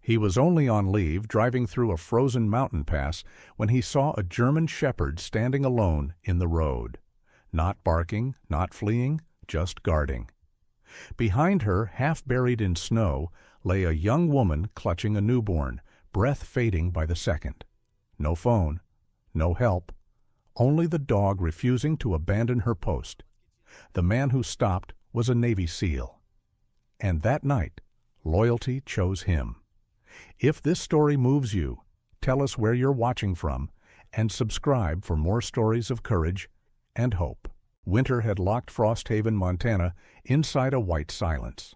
He was only on leave, driving through a frozen mountain pass, when he saw a German shepherd standing alone in the road. Not barking, not fleeing, just guarding. Behind her, half buried in snow, lay a young woman clutching a newborn, breath fading by the second. No phone, no help, only the dog refusing to abandon her post. The man who stopped was a Navy SEAL. And that night, loyalty chose him. If this story moves you, tell us where you're watching from, and subscribe for more stories of courage and hope. Winter had locked Frost Haven, Montana, inside a white silence.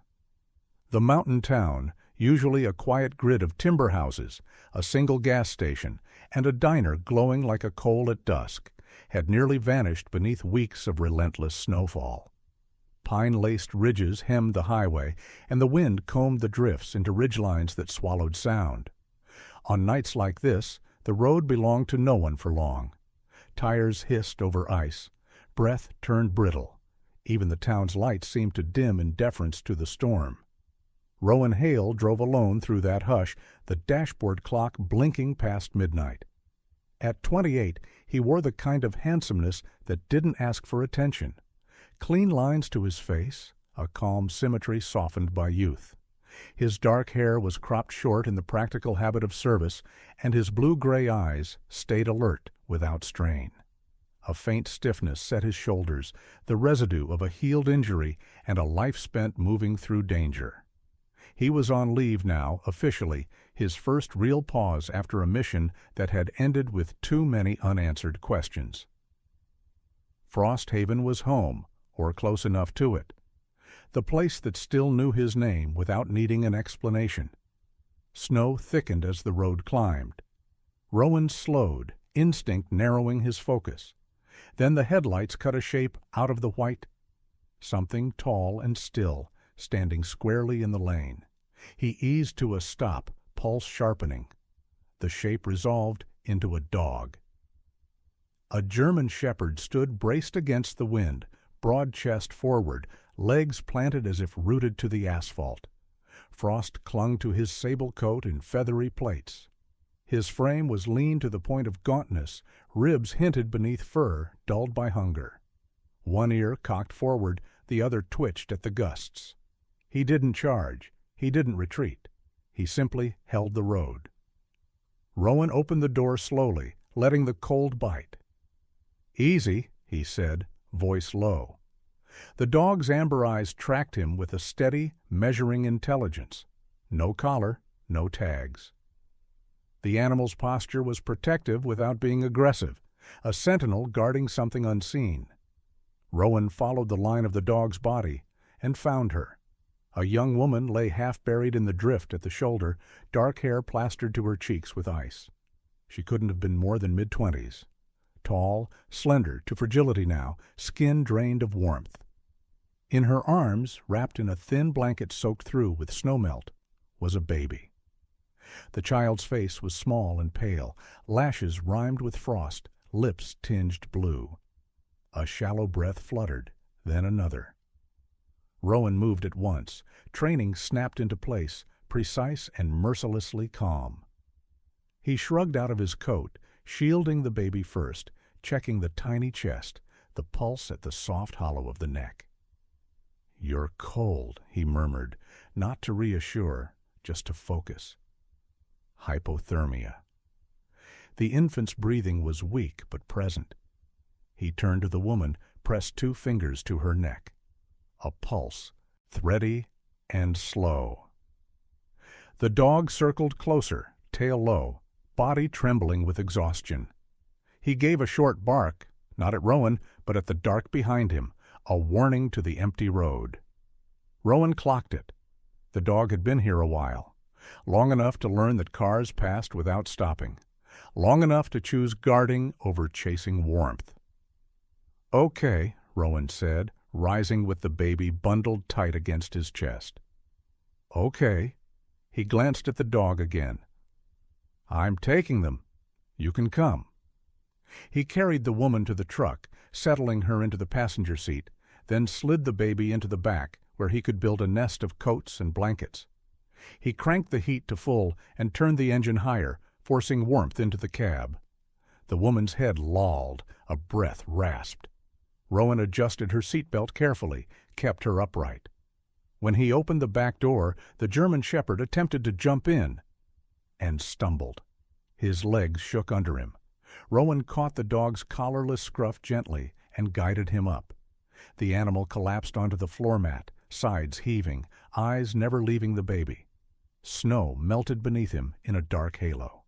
The mountain town, usually a quiet grid of timber houses, a single gas station, and a diner glowing like a coal at dusk, had nearly vanished beneath weeks of relentless snowfall. Pine-laced ridges hemmed the highway, and the wind combed the drifts into ridgelines that swallowed sound. On nights like this, the road belonged to no one for long. Tires hissed over ice. Breath turned brittle. Even the town's lights seemed to dim in deference to the storm. Rowan Hale drove alone through that hush, the dashboard clock blinking past midnight. At 28, he wore the kind of handsomeness that didn't ask for attention. Clean lines to his face, a calm symmetry softened by youth. His dark hair was cropped short in the practical habit of service, and his blue-gray eyes stayed alert without strain. A faint stiffness set his shoulders, the residue of a healed injury and a life spent moving through danger. He was on leave now, officially, his first real pause after a mission that had ended with too many unanswered questions. Frost Haven was home, or close enough to it. The place that still knew his name without needing an explanation. Snow thickened as the road climbed. Rowan slowed, instinct narrowing his focus. Then the headlights cut a shape out of the white. Something tall and still, standing squarely in the lane. He eased to a stop, pulse sharpening. The shape resolved into a dog. A German shepherd stood braced against the wind, broad chest forward, legs planted as if rooted to the asphalt. Frost clung to his sable coat in feathery plaits. His frame was lean to the point of gauntness, ribs hinted beneath fur, dulled by hunger. One ear cocked forward, the other twitched at the gusts. He didn't charge. He didn't retreat. He simply held the road. Rowan opened the door slowly, letting the cold bite. "Easy," he said, voice low. The dog's amber eyes tracked him with a steady, measuring intelligence. No collar, no tags. The animal's posture was protective without being aggressive, a sentinel guarding something unseen. Rowan followed the line of the dog's body and found her. A young woman lay half buried in the drift at the shoulder, dark hair plastered to her cheeks with ice. She couldn't have been more than mid-20s. Tall, slender to fragility now, skin drained of warmth. In her arms, wrapped in a thin blanket soaked through with snowmelt, was a baby. The child's face was small and pale, lashes rimed with frost, lips tinged blue. A shallow breath fluttered, then another. Rowan moved at once. Training snapped into place, precise and mercilessly calm. He shrugged out of his coat, shielding the baby first, checking the tiny chest, the pulse at the soft hollow of the neck. "You're cold," he murmured, not to reassure, just to focus. Hypothermia. The infant's breathing was weak but present. He turned to the woman, pressed 2 fingers to her neck. A pulse, thready and slow. The dog circled closer, tail low, body trembling with exhaustion. He gave a short bark, not at Rowan, but at the dark behind him, a warning to the empty road. Rowan clocked it. The dog had been here a while, long enough to learn that cars passed without stopping, long enough to choose guarding over chasing warmth. "Okay," Rowan said, rising with the baby bundled tight against his chest. "Okay." He glanced at the dog again. "I'm taking them. You can come." He carried the woman to the truck, settling her into the passenger seat, then slid the baby into the back, where he could build a nest of coats and blankets. He cranked the heat to full and turned the engine higher, forcing warmth into the cab. The woman's head lolled, a breath rasped. Rowan adjusted her seatbelt carefully, kept her upright. When he opened the back door, the German Shepherd attempted to jump in and stumbled. His legs shook under him. Rowan caught the dog's collarless scruff gently and guided him up. The animal collapsed onto the floor mat, sides heaving, eyes never leaving the baby. Snow melted beneath him in a dark halo.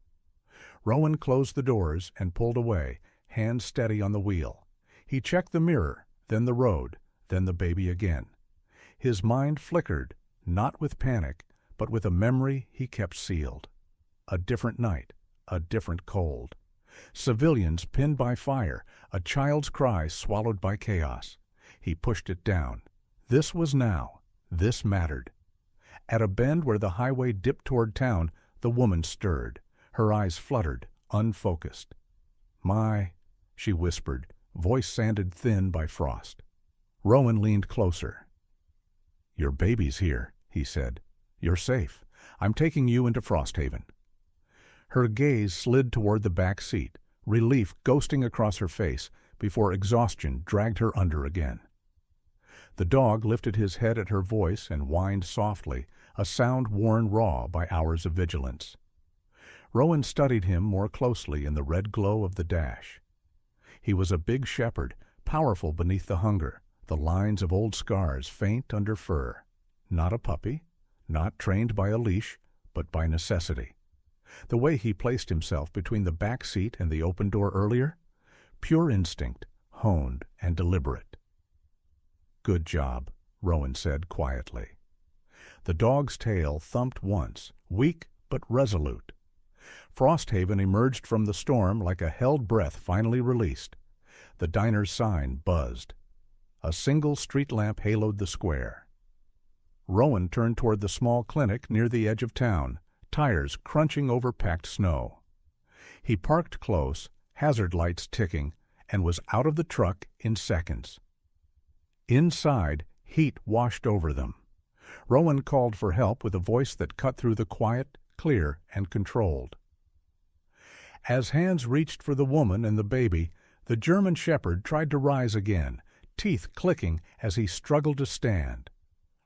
Rowan closed the doors and pulled away, hands steady on the wheel. He checked the mirror, then the road, then the baby again. His mind flickered, not with panic, but with a memory he kept sealed. A different night, a different cold. Civilians pinned by fire, a child's cry swallowed by chaos. He pushed it down. This was now. This mattered. At a bend where the highway dipped toward town, the woman stirred. Her eyes fluttered, unfocused. "My," she whispered, voice sanded thin by frost. Rowan leaned closer. "Your baby's here," he said. "You're safe. I'm taking you into Frosthaven." Her gaze slid toward the back seat, relief ghosting across her face before exhaustion dragged her under again. The dog lifted his head at her voice and whined softly, a sound worn raw by hours of vigilance. Rowan studied him more closely in the red glow of the dash. He was a big shepherd, powerful beneath the hunger, the lines of old scars faint under fur. Not a puppy, not trained by a leash, but by necessity. The way he placed himself between the back seat and the open door earlier, pure instinct, honed and deliberate. "Good job," Rowan said quietly. The dog's tail thumped once, weak but resolute. Frosthaven emerged from the storm like a held breath finally released. The diner's sign buzzed. A single street lamp haloed the square. Rowan turned toward the small clinic near the edge of town, tires crunching over packed snow. He parked close, hazard lights ticking, and was out of the truck in seconds. Inside, heat washed over them. Rowan called for help with a voice that cut through the quiet, clear, and controlled. As hands reached for the woman and the baby, the German Shepherd tried to rise again, teeth clicking as he struggled to stand.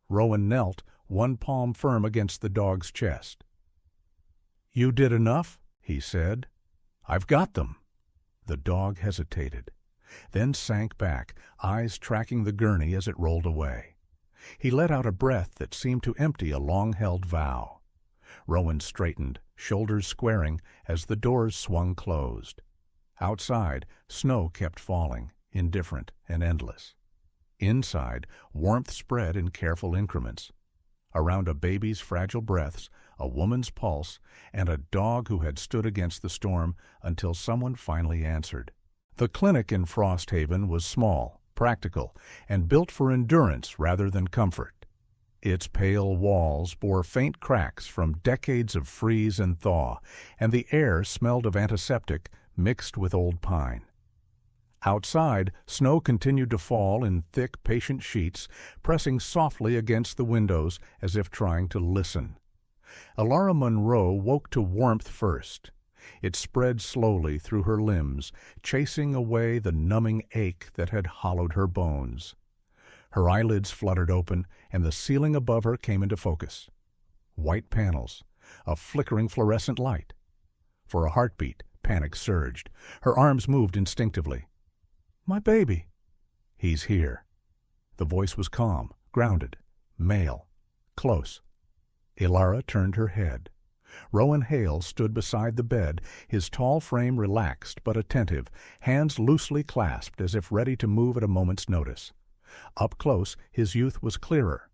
Rowan knelt, one palm firm against the dog's chest. "You did enough?" he said. "I've got them." The dog hesitated, then sank back, eyes tracking the gurney as it rolled away. He let out a breath that seemed to empty a long-held vow. Rowan straightened, shoulders squaring, as the doors swung closed. Outside, snow kept falling, indifferent and endless. Inside, warmth spread in careful increments. Around a baby's fragile breaths, a woman's pulse, and a dog who had stood against the storm until someone finally answered. The clinic in Frosthaven was small, practical, and built for endurance rather than comfort. Its pale walls bore faint cracks from decades of freeze and thaw, and the air smelled of antiseptic mixed with old pine. Outside, snow continued to fall in thick, patient sheets, pressing softly against the windows as if trying to listen. Alara Monroe woke to warmth first. It spread slowly through her limbs, chasing away the numbing ache that had hollowed her bones. Her eyelids fluttered open, and the ceiling above her came into focus. White panels, a flickering fluorescent light. For a heartbeat, panic surged. Her arms moved instinctively. "My baby." "He's here." The voice was calm, grounded, male, close. Ilara turned her head. Rowan Hale stood beside the bed, his tall frame relaxed but attentive, hands loosely clasped as if ready to move at a moment's notice. Up close, his youth was clearer.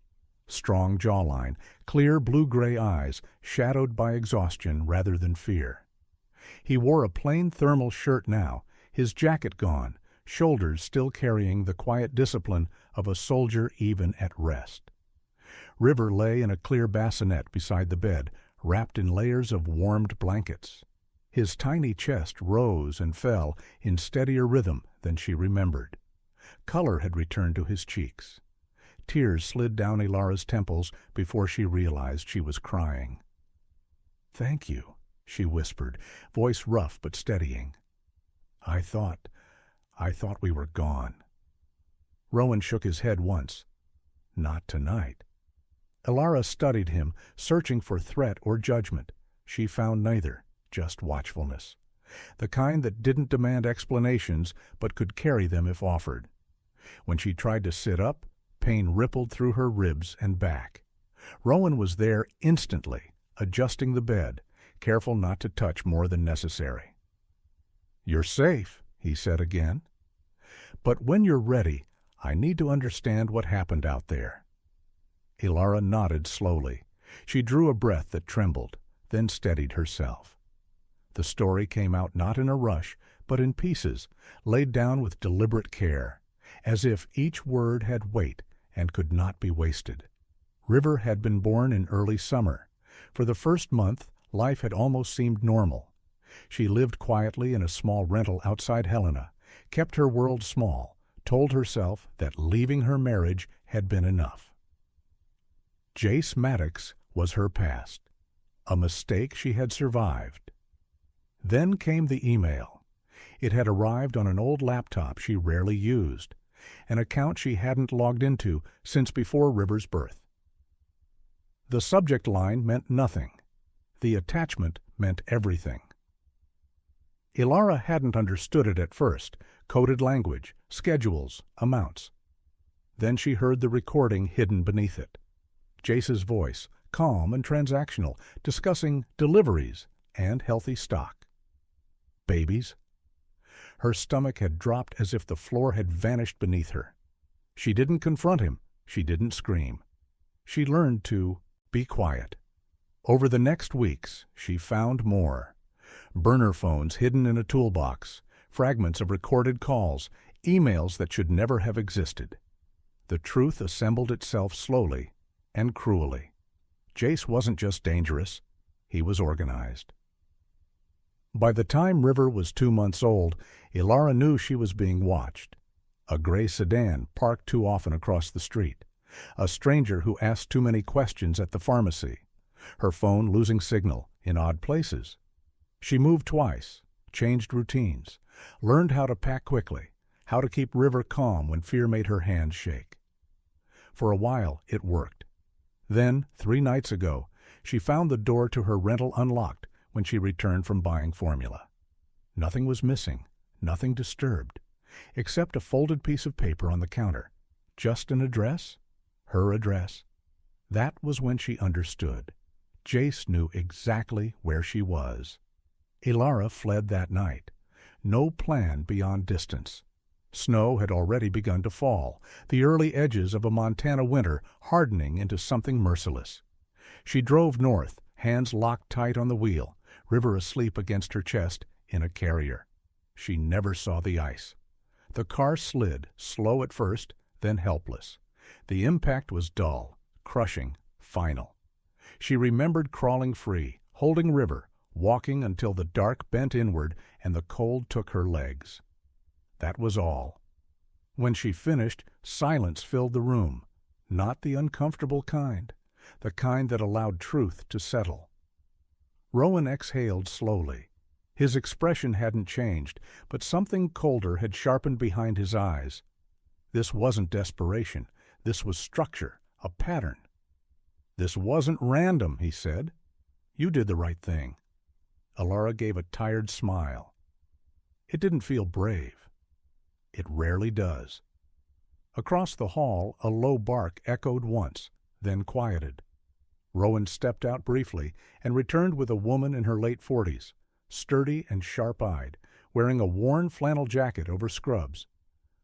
Strong jawline, clear blue-gray eyes, shadowed by exhaustion rather than fear. He wore a plain thermal shirt now, his jacket gone, shoulders still carrying the quiet discipline of a soldier even at rest. River lay in a clear bassinet beside the bed, wrapped in layers of warmed blankets. His tiny chest rose and fell in steadier rhythm than she remembered. Color had returned to his cheeks. Tears slid down Ilara's temples before she realized she was crying. "Thank you," she whispered, voice rough but steadying. I thought we were gone." Rowan shook his head once. "Not tonight." Ilara studied him, searching for threat or judgment. She found neither, just watchfulness. The kind that didn't demand explanations but could carry them if offered. When she tried to sit up, pain rippled through her ribs and back. Rowan was there instantly, adjusting the bed, careful not to touch more than necessary. "You're safe," he said again. "But when you're ready, I need to understand what happened out there." Ilara nodded slowly. She drew a breath that trembled, then steadied herself. The story came out not in a rush, but in pieces, laid down with deliberate care, as if each word had weight and could not be wasted. River had been born in early summer. For the first month, life had almost seemed normal. She lived quietly in a small rental outside Helena, kept her world small, told herself that leaving her marriage had been enough. Jace Maddox was her past, a mistake she had survived. Then came the email. It had arrived on an old laptop she rarely used, an account she hadn't logged into since before River's birth. The subject line meant nothing. The attachment meant everything. Ilara hadn't understood it at first, coded language, schedules, amounts. Then she heard the recording hidden beneath it. Jace's voice, calm and transactional, discussing deliveries and healthy stock. Babies? Her stomach had dropped as if the floor had vanished beneath her. She didn't confront him. She didn't scream. She learned to be quiet. Over the next weeks, she found more. Burner phones hidden in a toolbox, fragments of recorded calls, emails that should never have existed. The truth assembled itself slowly and cruelly. Jace wasn't just dangerous. He was organized. By the time River was 2 months old, Ilara knew she was being watched. A gray sedan parked too often across the street. A stranger who asked too many questions at the pharmacy. Her phone losing signal in odd places. She moved twice, changed routines, learned how to pack quickly, how to keep River calm when fear made her hands shake. For a while, it worked. Then, 3 nights ago, she found the door to her rental unlocked when she returned from buying formula. Nothing was missing, nothing disturbed, except a folded piece of paper on the counter. Just an address? Her address. That was when she understood. Jace knew exactly where she was. Ilara fled that night. No plan beyond distance. Snow had already begun to fall, the early edges of a Montana winter hardening into something merciless. She drove north, hands locked tight on the wheel, River asleep against her chest in a carrier. She never saw the ice. The car slid, slow at first, then helpless. The impact was dull, crushing, final. She remembered crawling free, holding River, walking until the dark bent inward and the cold took her legs. That was all. When she finished, silence filled the room, not the uncomfortable kind, the kind that allowed truth to settle. Rowan exhaled slowly. His expression hadn't changed, but something colder had sharpened behind his eyes. This wasn't desperation. This was structure, a pattern. "This wasn't random," he said. "You did the right thing." Ilara gave a tired smile. It didn't feel brave. It rarely does. Across the hall, a low bark echoed once, then quieted. Rowan stepped out briefly and returned with a woman in her late 40s, sturdy and sharp-eyed, wearing a worn flannel jacket over scrubs.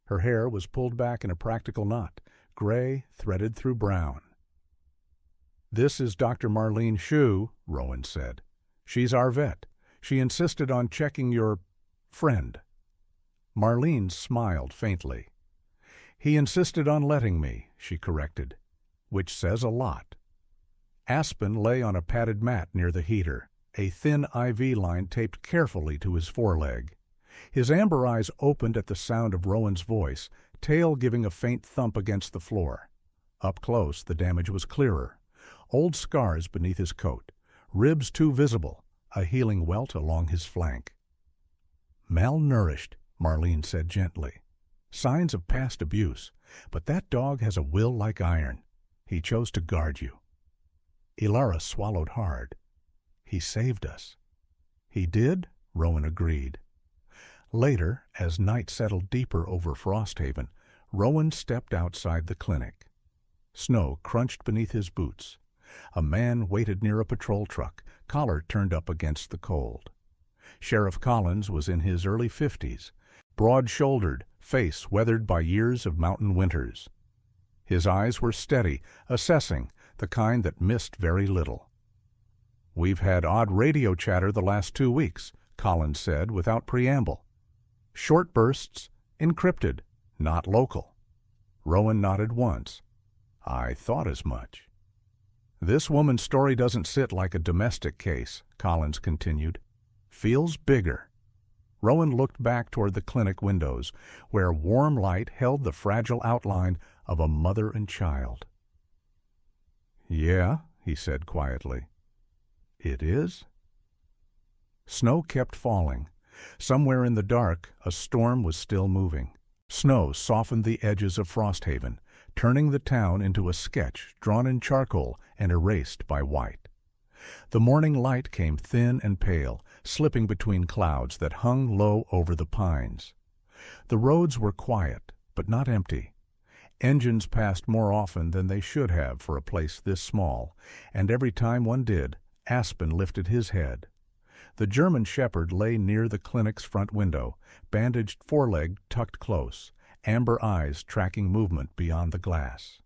Her hair was pulled back in a practical knot, gray threaded through brown. "This is Dr. Marlene Shue," Rowan said. "She's our vet. She insisted on checking your friend." Marlene smiled faintly. "He insisted on letting me," she corrected, which says a lot. Aspen lay on a padded mat near the heater, a thin IV line taped carefully to his foreleg. His amber eyes opened at the sound of Rowan's voice, tail giving a faint thump against the floor. Up close, the damage was clearer. Old scars beneath his coat, ribs too visible, a healing welt along his flank. "Malnourished," Marlene said gently. "Signs of past abuse, but that dog has a will like iron. He chose to guard you." Ilara swallowed hard. "He saved us." "He did?" Rowan agreed. Later, as night settled deeper over Frosthaven, Rowan stepped outside the clinic. Snow crunched beneath his boots. A man waited near a patrol truck, collar turned up against the cold. Sheriff Collins was in his early 50s, broad-shouldered, face weathered by years of mountain winters. His eyes were steady, assessing, the kind that missed very little. "We've had odd radio chatter the last 2 weeks," Collins said without preamble. "Short bursts, encrypted, not local." Rowan nodded once. "I thought as much." "This woman's story doesn't sit like a domestic case," Collins continued. "Feels bigger." Rowan looked back toward the clinic windows, where warm light held the fragile outline of a mother and child. "Yeah," he said quietly. "It is?" Snow kept falling. Somewhere in the dark, a storm was still moving. Snow softened the edges of Frosthaven, turning the town into a sketch drawn in charcoal and erased by white. The morning light came thin and pale, slipping between clouds that hung low over the pines. The roads were quiet, but not empty. Engines passed more often than they should have for a place this small, and every time one did, Aspen lifted his head. The German shepherd lay near the clinic's front window, bandaged foreleg tucked close, amber eyes tracking movement beyond the glass.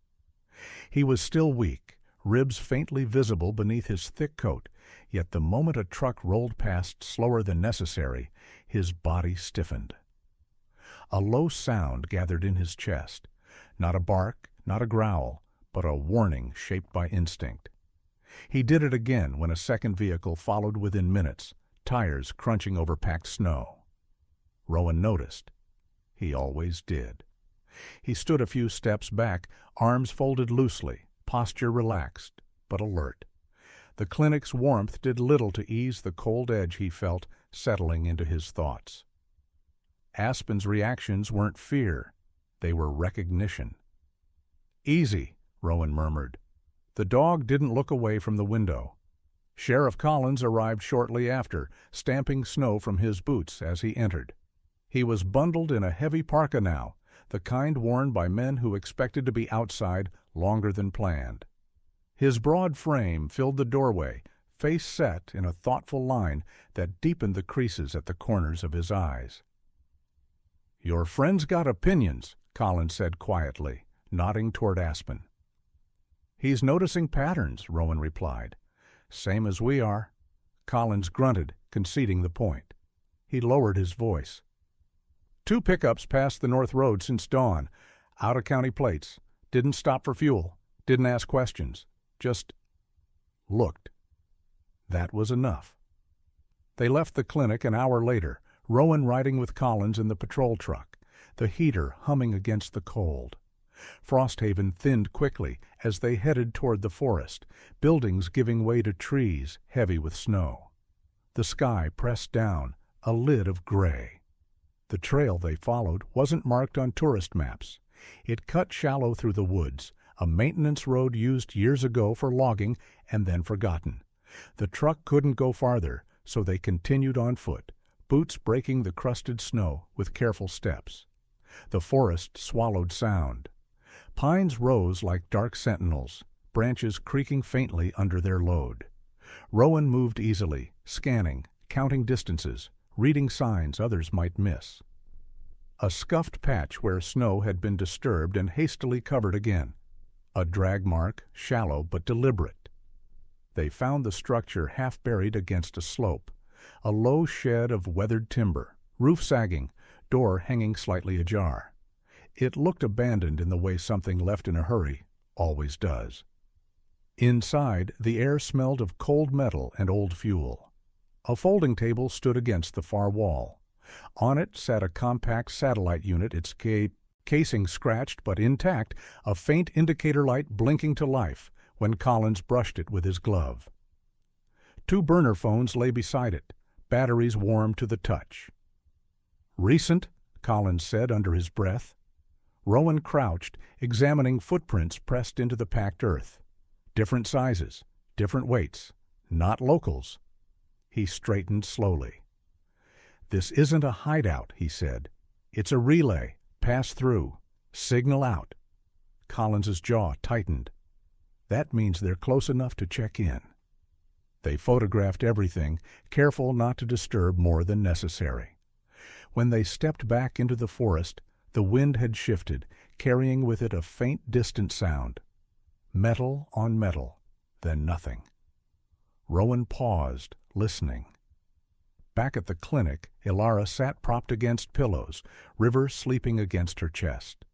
He was still weak, ribs faintly visible beneath his thick coat, yet the moment a truck rolled past slower than necessary, his body stiffened. A low sound gathered in his chest, not a bark, not a growl, but a warning shaped by instinct. He did it again when a second vehicle followed within minutes, tires crunching over packed snow. Rowan noticed. He always did. He stood a few steps back, arms folded loosely, posture relaxed, but alert. The clinic's warmth did little to ease the cold edge he felt settling into his thoughts. Aspen's reactions weren't fear. They were recognition. "Easy," Rowan murmured. The dog didn't look away from the window. Sheriff Collins arrived shortly after, stamping snow from his boots as he entered. He was bundled in a heavy parka now, the kind worn by men who expected to be outside longer than planned. His broad frame filled the doorway, face set in a thoughtful line that deepened the creases at the corners of his eyes. "Your friend's got opinions," Collins said quietly, nodding toward Aspen. "He's noticing patterns," Rowan replied. "Same as we are." Collins grunted, conceding the point. He lowered his voice. "2 pickups passed the North Road since dawn. Out-of-county plates. Didn't stop for fuel. Didn't ask questions. Just looked." That was enough. They left the clinic an hour later, Rowan riding with Collins in the patrol truck, the heater humming against the cold. Frosthaven thinned quickly as they headed toward the forest, buildings giving way to trees heavy with snow. The sky pressed down, a lid of gray. The trail they followed wasn't marked on tourist maps. It cut shallow through the woods, a maintenance road used years ago for logging and then forgotten. The truck couldn't go farther, so they continued on foot, boots breaking the crusted snow with careful steps. The forest swallowed sound. Pines rose like dark sentinels, branches creaking faintly under their load. Rowan moved easily, scanning, counting distances, reading signs others might miss. A scuffed patch where snow had been disturbed and hastily covered again. A drag mark, shallow but deliberate. They found the structure half buried against a slope, a low shed of weathered timber, roof sagging, door hanging slightly ajar. It looked abandoned in the way something left in a hurry always does. Inside, the air smelled of cold metal and old fuel. A folding table stood against the far wall. On it sat a compact satellite unit, its Casing scratched but intact, a faint indicator light blinking to life when Collins brushed it with his glove. 2 burner phones lay beside it, batteries warm to the touch. "Recent," Collins said under his breath. Rowan crouched, examining footprints pressed into the packed earth. Different sizes, different weights, not locals. He straightened slowly. "This isn't a hideout," he said. "It's a relay. Pass through. Signal out." Collins's jaw tightened. "That means they're close enough to check in." They photographed everything, careful not to disturb more than necessary. When they stepped back into the forest, the wind had shifted, carrying with it a faint distant sound. Metal on metal, then nothing. Rowan paused, listening. Back at the clinic, Ilara sat propped against pillows, River sleeping against her chest.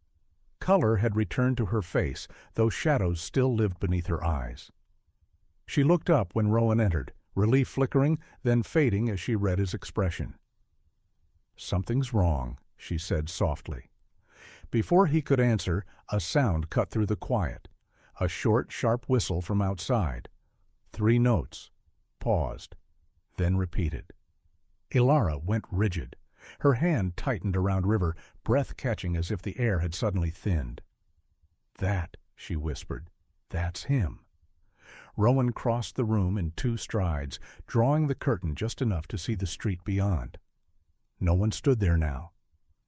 Color had returned to her face, though shadows still lived beneath her eyes. She looked up when Rowan entered, relief flickering, then fading as she read his expression. "Something's wrong," she said softly. Before he could answer, a sound cut through the quiet. A short, sharp whistle from outside. 3 notes. Paused. Then repeated. Ilara went rigid. Her hand tightened around River, breath catching as if the air had suddenly thinned. "That," she whispered. "That's him." Rowan crossed the room in 2 strides, drawing the curtain just enough to see the street beyond. No one stood there now.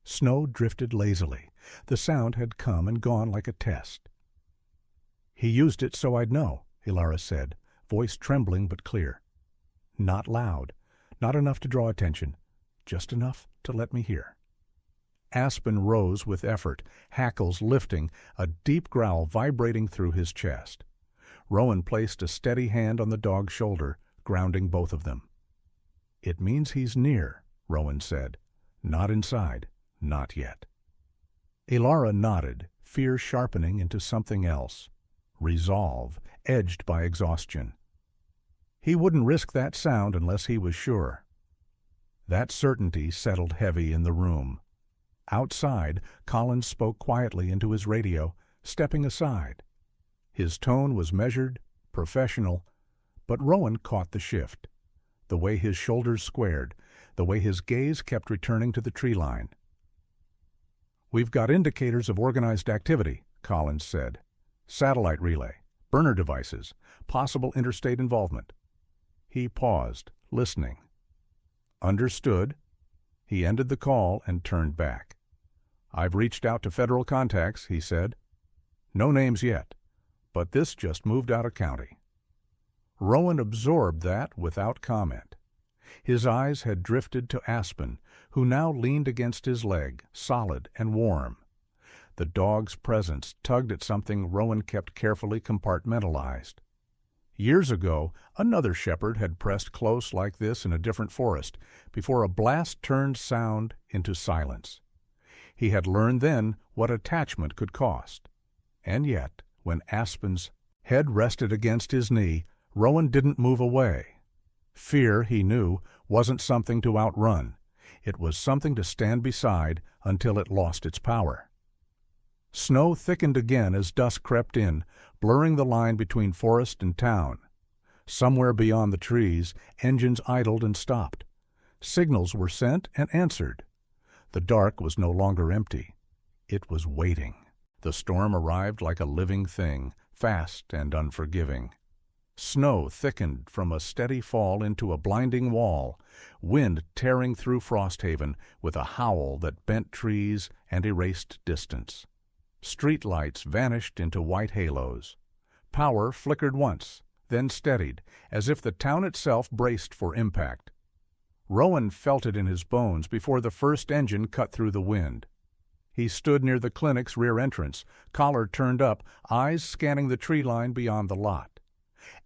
Snow drifted lazily. The sound had come and gone like a test. "He used it so I'd know," Ilara said, voice trembling but clear. "Not loud, not enough to draw attention, just enough to let me hear." Aspen rose with effort, hackles lifting, a deep growl vibrating through his chest. Rowan placed a steady hand on the dog's shoulder, grounding both of them. "It means he's near," Rowan said. "Not inside, not yet." Ilara nodded, fear sharpening into something else. Resolve, edged by exhaustion. He wouldn't risk that sound unless he was sure. That certainty settled heavy in the room. Outside, Collins spoke quietly into his radio, stepping aside. His tone was measured, professional, but Rowan caught the shift. The way his shoulders squared, the way his gaze kept returning to the tree line. "We've got indicators of organized activity," Collins said. "Satellite relay, burner devices, possible interstate involvement." He paused, listening. "Understood." He ended the call and turned back. "I've reached out to federal contacts," he said. "No names yet, but this just moved out of county." Rowan absorbed that without comment. His eyes had drifted to Aspen, who now leaned against his leg, solid and warm. The dog's presence tugged at something Rowan kept carefully compartmentalized. Years ago, another shepherd had pressed close like this in a different forest, before a blast turned sound into silence. He had learned then what attachment could cost. And yet, when Aspen's head rested against his knee, Rowan didn't move away. Fear, he knew, wasn't something to outrun. It was something to stand beside until it lost its power. Snow thickened again as dusk crept in, blurring the line between forest and town. Somewhere beyond the trees, engines idled and stopped. Signals were sent and answered. The dark was no longer empty. It was waiting. The storm arrived like a living thing, fast and unforgiving. Snow thickened from a steady fall into a blinding wall, wind tearing through Frosthaven with a howl that bent trees and erased distance. Street lights vanished into white halos. Power flickered once, then steadied, as if the town itself braced for impact. Rowan felt it in his bones before the first engine cut through the wind. He stood near the clinic's rear entrance, collar turned up, eyes scanning the tree line beyond the lot.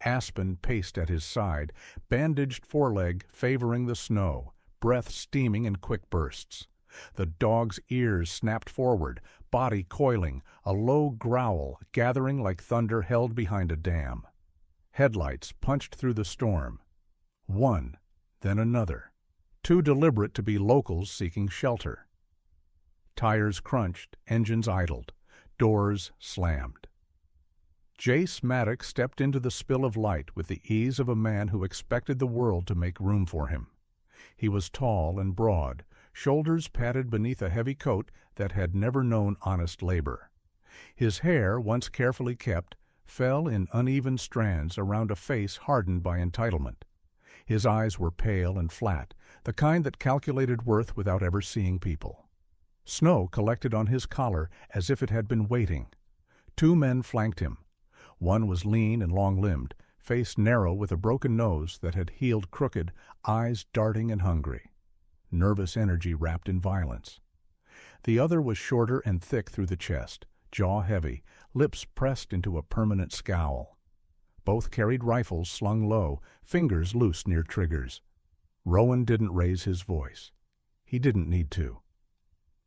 Aspen paced at his side, bandaged foreleg favoring the snow, breath steaming in quick bursts. The dog's ears snapped forward, body coiling, a low growl gathering like thunder held behind a dam. Headlights punched through the storm. One, then another, too deliberate to be locals seeking shelter. Tires crunched, engines idled, doors slammed. Jace Maddox stepped into the spill of light with the ease of a man who expected the world to make room for him. He was tall and broad, shoulders padded beneath a heavy coat that had never known honest labor. His hair, once carefully kept, fell in uneven strands around a face hardened by entitlement. His eyes were pale and flat, the kind that calculated worth without ever seeing people. Snow collected on his collar as if it had been waiting. Two men flanked him. One was lean and long-limbed, face narrow with a broken nose that had healed crooked, eyes darting and hungry. Nervous energy wrapped in violence. The other was shorter and thick through the chest, jaw heavy, lips pressed into a permanent scowl. Both carried rifles slung low, fingers loose near triggers. Rowan didn't raise his voice. He didn't need to.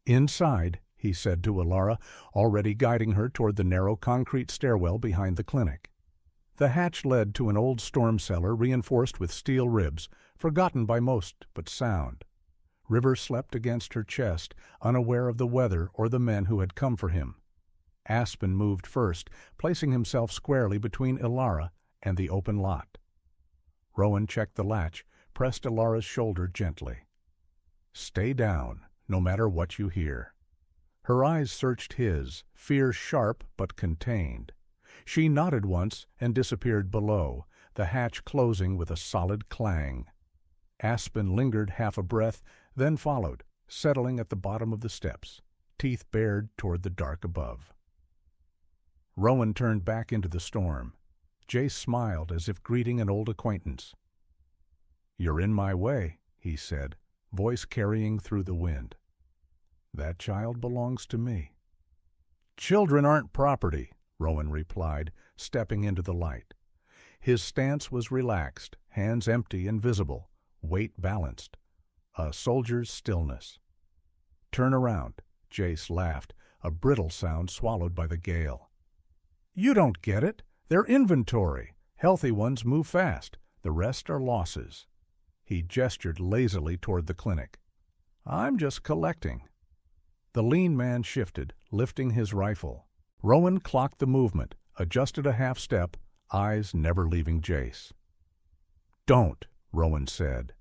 "Inside," he said to Alara, already guiding her toward the narrow concrete stairwell behind the clinic. The hatch led to an old storm cellar reinforced with steel ribs, forgotten by most but sound. River slept against her chest, unaware of the weather or the men who had come for him. Aspen moved first, placing himself squarely between Alara and the open lot. Rowan checked the latch, pressed Alara's shoulder gently. "Stay down, no matter what you hear." Her eyes searched his, fear sharp but contained. She nodded once and disappeared below, the hatch closing with a solid clang. Aspen lingered half a breath, then followed, settling at the bottom of the steps, teeth bared toward the dark above. Rowan turned back into the storm. Jace smiled as if greeting an old acquaintance. "You're in my way," he said, voice carrying through the wind. "That child belongs to me." "Children aren't property," Rowan replied, stepping into the light. His stance was relaxed, hands empty and visible, weight balanced. A soldier's stillness. "Turn around," Jace laughed, a brittle sound swallowed by the gale. "You don't get it. They're inventory. Healthy ones move fast. The rest are losses." He gestured lazily toward the clinic. "I'm just collecting." The lean man shifted, lifting his rifle. Rowan clocked the movement, adjusted a half step, eyes never leaving Jace. "Don't," Rowan said.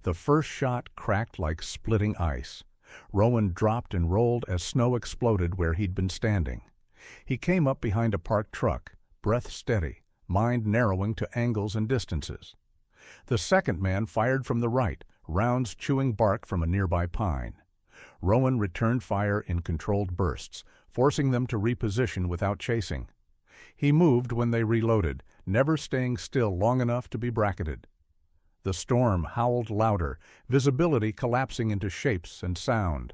The first shot cracked like splitting ice. Rowan dropped and rolled as snow exploded where he'd been standing. He came up behind a parked truck, breath steady, mind narrowing to angles and distances. The second man fired from the right, rounds chewing bark from a nearby pine. Rowan returned fire in controlled bursts, forcing them to reposition without chasing. He moved when they reloaded, never staying still long enough to be bracketed. The storm howled louder, visibility collapsing into shapes and sound.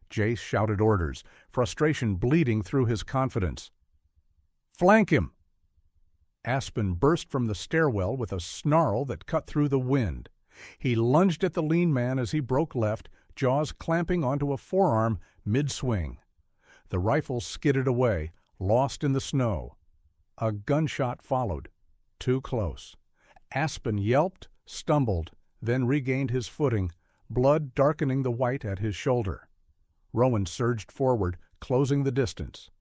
Jace shouted orders, frustration bleeding through his confidence. "Flank him!" Aspen burst from the stairwell with a snarl that cut through the wind. He lunged at the lean man as he broke left, jaws clamping onto a forearm mid-swing. The rifle skidded away, lost in the snow. A gunshot followed, too close. Aspen yelped, stumbled, then regained his footing, blood darkening the white at his shoulder. Rowan surged forward, closing the distance.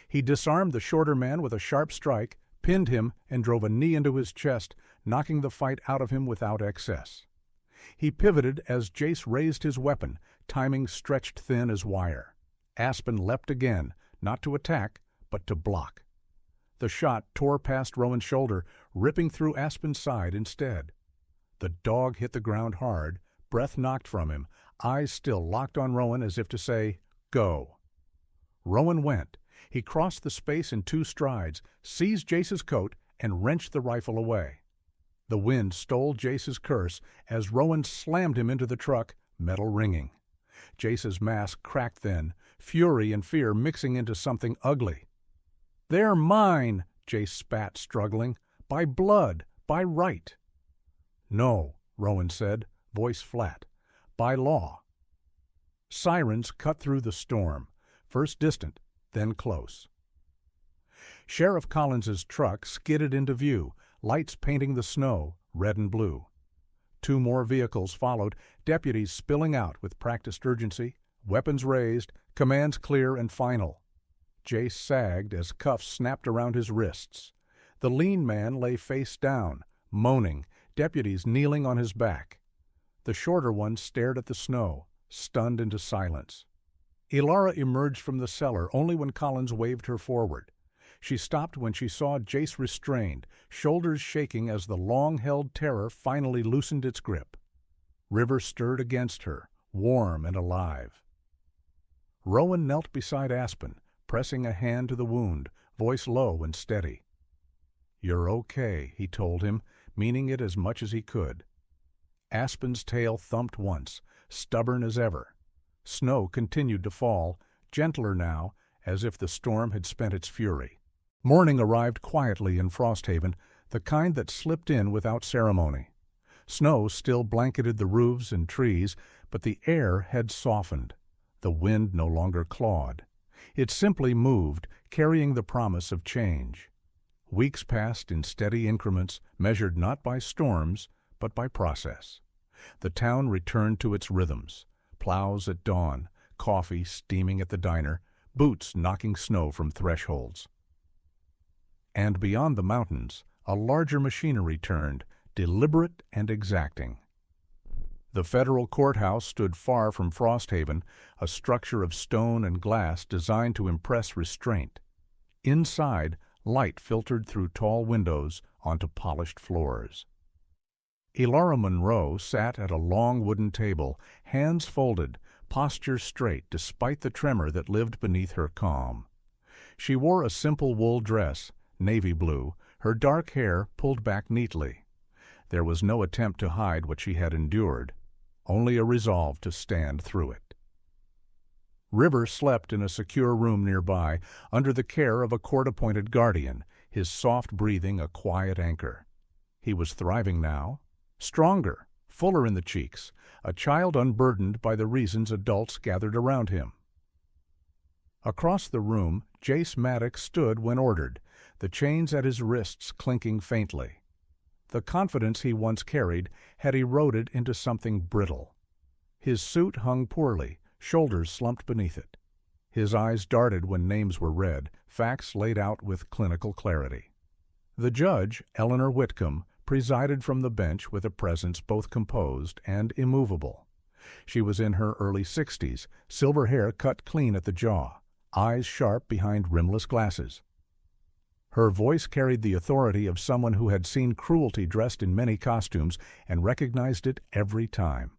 He disarmed the shorter man with a sharp strike, pinned him, and drove a knee into his chest, knocking the fight out of him without excess. He pivoted as Jace raised his weapon, timing stretched thin as wire. Aspen leapt again, not to attack, but to block. The shot tore past Rowan's shoulder, ripping through Aspen's side instead. The dog hit the ground hard, breath knocked from him, eyes still locked on Rowan as if to say, "Go." Rowan went. He crossed the space in 2 strides, seized Jace's coat, and wrenched the rifle away. The wind stole Jace's curse as Rowan slammed him into the truck, metal ringing. Jace's mask cracked then, fury and fear mixing into something ugly. "They're mine," Jace spat, struggling. "By blood, by right." "No," Rowan said, voice flat. "By law." Sirens cut through the storm, first distant, then close. Sheriff Collins's truck skidded into view, lights painting the snow, red and blue. 2 more vehicles followed, deputies spilling out with practiced urgency, weapons raised, commands clear and final. Jace sagged as cuffs snapped around his wrists. The lean man lay face down, moaning, deputies kneeling on his back. The shorter one stared at the snow, stunned into silence. Ilara emerged from the cellar only when Collins waved her forward. She stopped when she saw Jace restrained, shoulders shaking as the long-held terror finally loosened its grip. River stirred against her, warm and alive. Rowan knelt beside Aspen, pressing a hand to the wound, voice low and steady. "You're okay," he told him, meaning it as much as he could. Aspen's tail thumped once, stubborn as ever. Snow continued to fall, gentler now, as if the storm had spent its fury. Morning arrived quietly in Frosthaven, the kind that slipped in without ceremony. Snow still blanketed the roofs and trees, but the air had softened. The wind no longer clawed. It simply moved, carrying the promise of change. Weeks passed in steady increments, measured not by storms, but by process. The town returned to its rhythms. Plows at dawn, coffee steaming at the diner, boots knocking snow from thresholds. And beyond the mountains, a larger machinery turned, deliberate and exacting. The federal courthouse stood far from Frosthaven, a structure of stone and glass designed to impress restraint. Inside, light filtered through tall windows onto polished floors. Ilara Monroe sat at a long wooden table, hands folded, posture straight despite the tremor that lived beneath her calm. She wore a simple wool dress, navy blue, her dark hair pulled back neatly. There was no attempt to hide what she had endured, only a resolve to stand through it. River slept in a secure room nearby, under the care of a court-appointed guardian, his soft breathing a quiet anchor. He was thriving now, stronger, fuller in the cheeks, a child unburdened by the reasons adults gathered around him. Across the room, Jace Maddox stood when ordered, the chains at his wrists clinking faintly. The confidence he once carried had eroded into something brittle. His suit hung poorly, shoulders slumped beneath it. His eyes darted when names were read, facts laid out with clinical clarity. The judge, Eleanor Whitcomb, presided from the bench with a presence both composed and immovable. She was in her early 60s, silver hair cut clean at the jaw, eyes sharp behind rimless glasses. Her voice carried the authority of someone who had seen cruelty dressed in many costumes and recognized it every time.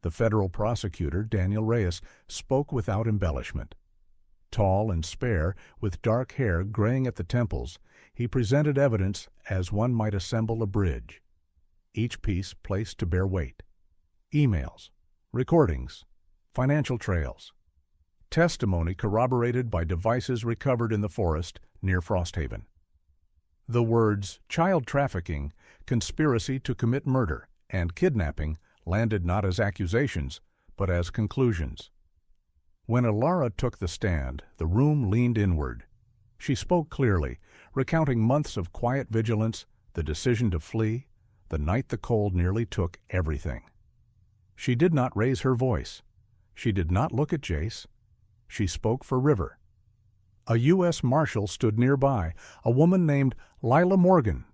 The federal prosecutor, Daniel Reyes, spoke without embellishment. Tall and spare, with dark hair graying at the temples, he presented evidence as one might assemble a bridge. Each piece placed to bear weight. Emails, recordings, financial trails. Testimony corroborated by devices recovered in the forest near Frosthaven. The words child trafficking, conspiracy to commit murder, and kidnapping landed not as accusations, but as conclusions. When Ilara took the stand, the room leaned inward. She spoke clearly, recounting months of quiet vigilance, the decision to flee, the night the cold nearly took everything. She did not raise her voice. She did not look at Jace. She spoke for River. A U.S. Marshal stood nearby, a woman named Lila Morgan,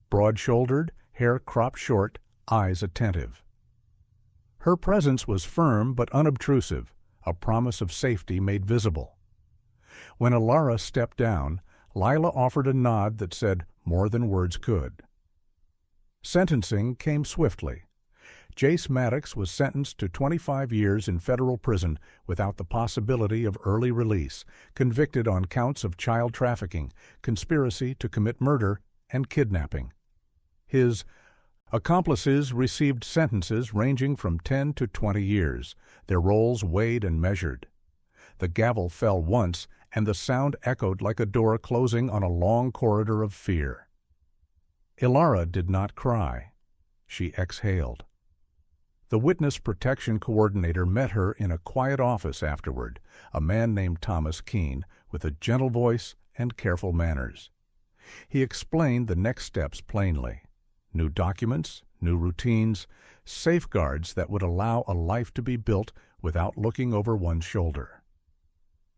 broad-shouldered, hair cropped short, eyes attentive. Her presence was firm but unobtrusive, a promise of safety made visible. When Ilara stepped down, Lila offered a nod that said more than words could. Sentencing came swiftly. Jace Maddox was sentenced to 25 years in federal prison without the possibility of early release, convicted on counts of child trafficking, conspiracy to commit murder, and kidnapping. His accomplices received sentences ranging from 10 to 20 years, their roles weighed and measured. The gavel fell once, and the sound echoed like a door closing on a long corridor of fear. Ilara did not cry. She exhaled. The witness protection coordinator met her in a quiet office afterward, a man named Thomas Keene, with a gentle voice and careful manners. He explained the next steps plainly. New documents, new routines, safeguards that would allow a life to be built without looking over one's shoulder.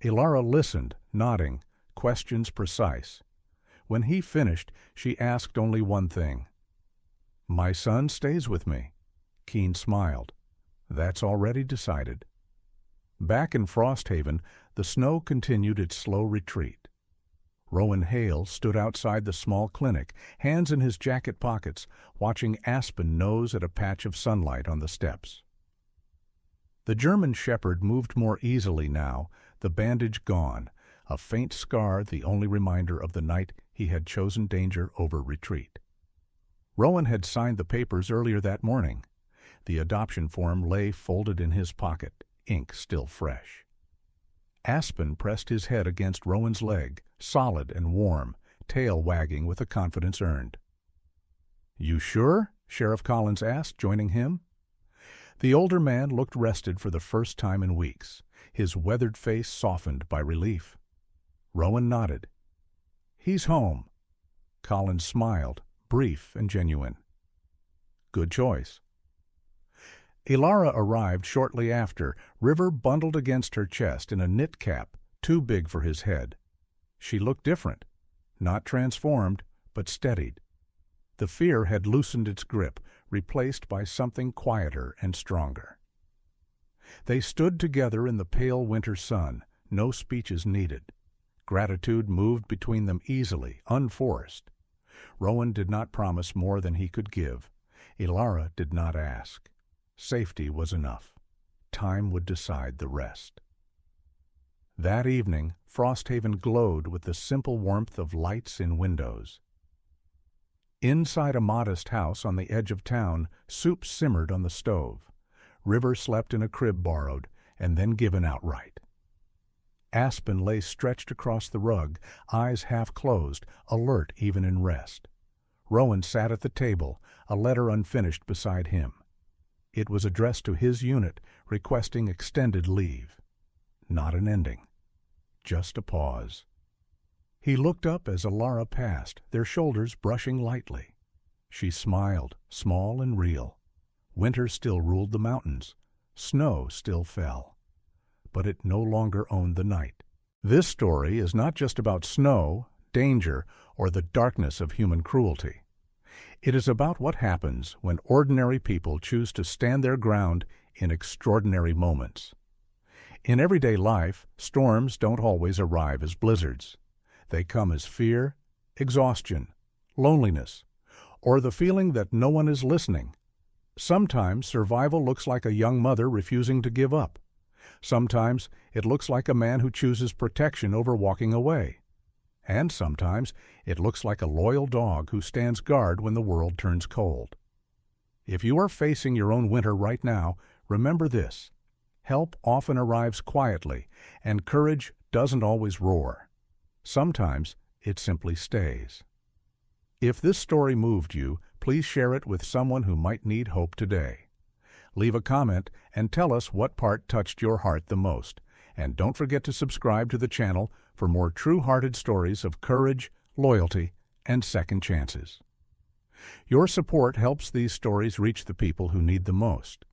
Ilara listened, nodding, questions precise. When he finished, she asked only one thing. "My son stays with me." Keen smiled. "That's already decided." Back in Frosthaven, the snow continued its slow retreat. Rowan Hale stood outside the small clinic, hands in his jacket pockets, watching Aspen nose at a patch of sunlight on the steps. The German shepherd moved more easily now, the bandage gone, a faint scar the only reminder of the night he had chosen danger over retreat. Rowan had signed the papers earlier that morning. The adoption form lay folded in his pocket, ink still fresh. Aspen pressed his head against Rowan's leg, solid and warm, tail wagging with the confidence earned. "You sure?" Sheriff Collins asked, joining him. The older man looked rested for the first time in weeks, his weathered face softened by relief. Rowan nodded. "He's home." Collins smiled, brief and genuine. "Good choice." Ilara arrived shortly after, River bundled against her chest in a knit cap, too big for his head. She looked different, not transformed, but steadied. The fear had loosened its grip, replaced by something quieter and stronger. They stood together in the pale winter sun, no speeches needed. Gratitude moved between them easily, unforced. Rowan did not promise more than he could give. Ilara did not ask. Safety was enough. Time would decide the rest. That evening, Frosthaven glowed with the simple warmth of lights in windows. Inside a modest house on the edge of town, soup simmered on the stove. River slept in a crib borrowed, and then given outright. Aspen lay stretched across the rug, eyes half closed, alert even in rest. Rowan sat at the table, a letter unfinished beside him. It was addressed to his unit, requesting extended leave. Not an ending. Just a pause. He looked up as Ilara passed, their shoulders brushing lightly. She smiled, small and real. Winter still ruled the mountains. Snow still fell. But it no longer owned the night. This story is not just about snow, danger, or the darkness of human cruelty. It is about what happens when ordinary people choose to stand their ground in extraordinary moments. In everyday life, storms don't always arrive as blizzards. They come as fear, exhaustion, loneliness, or the feeling that no one is listening. Sometimes survival looks like a young mother refusing to give up. Sometimes it looks like a man who chooses protection over walking away. And sometimes it looks like a loyal dog who stands guard when the world turns cold. If you are facing your own winter right now, remember this. Help often arrives quietly, and courage doesn't always roar. Sometimes it simply stays. If this story moved you, please share it with someone who might need hope today. Leave a comment and tell us what part touched your heart the most. And don't forget to subscribe to the channel for more true-hearted stories of courage, loyalty, and second chances. Your support helps these stories reach the people who need them most.